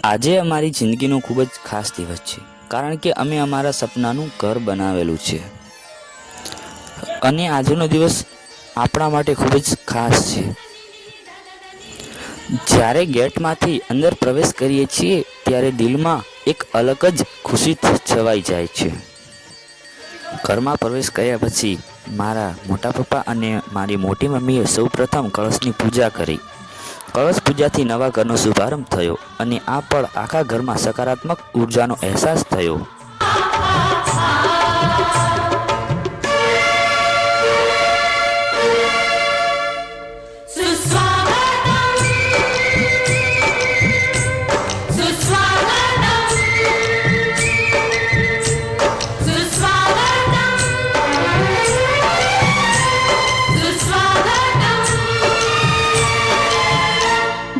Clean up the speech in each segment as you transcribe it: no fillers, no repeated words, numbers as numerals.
આજે અમારી જિંદગીનો ખૂબ જ ખાસ દિવસ છે, કારણ કે અમે અમારા સપનાનું ઘર બનાવેલું છે અને આજનો દિવસ આપણા માટે ખૂબ જ ખાસ છે। જ્યારે ગેટમાંથી અંદર પ્રવેશ કરીએ છીએ ત્યારે દિલમાં એક અલગ જ ખુશી છવાઈ જાય છે। ઘરમાં પ્રવેશ કર્યા પછી મારા મોટા પપ્પા અને મારી મોટી મમ્મીએ સૌપ્રથમ કળશની પૂજા કરી। કળશ પૂજાથી નવા ઘરનો શુભારંભ થયો અને આ પળ આખા ઘરમાં સકારાત્મક ઉર્જાનો અહેસાસ થયો।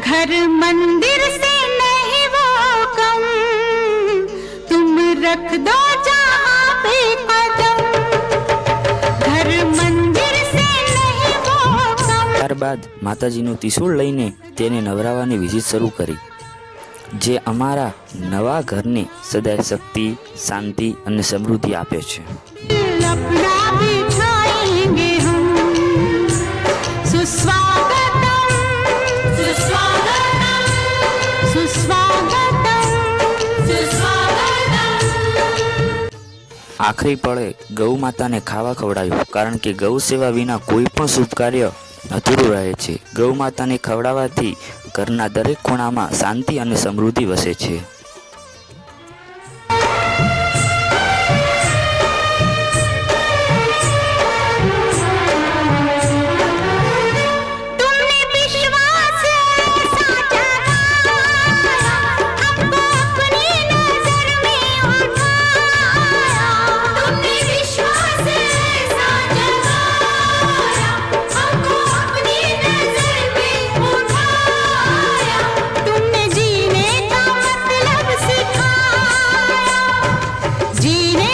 घर मंदिर से नहीं वो कम, तुम रख दो जहाँ पे कदम। घर मंदिर से नहीं वो कम। ત્યારબાદ માતાજીનું ત્રિશૂળ લઈને તેને નવરાવવાની વિધિ શરૂ કરી, જે અમારા નવા ઘરને સદાય શક્તિ, શાંતિ અને સમૃદ્ધિ આપે છે। अपना बिठाएंगे हम, सुस्वागतम सुस्वागतम सुस्वागतम सुस्वागतम। આખરી પળે ગૌ માતાને ખાવા ખવડાવ્યું, કારણ કે ગૌ સેવા વિના કોઈ પણ શુભ કાર્ય અધૂરું રહે છે। ગૌ માતાને ખવડાવવાથી ઘરના દરેક ખૂણામાં શાંતિ અને સમૃદ્ધિ વસે છે। तुमने विश्वास ऐसा जगाया, हमको अपनी नजर में उठाया। तुमने विश्वास ऐसा जगाया, हमको अपनी नजर में उठाया। तुमने जीने का मतलब सिखाया, जीने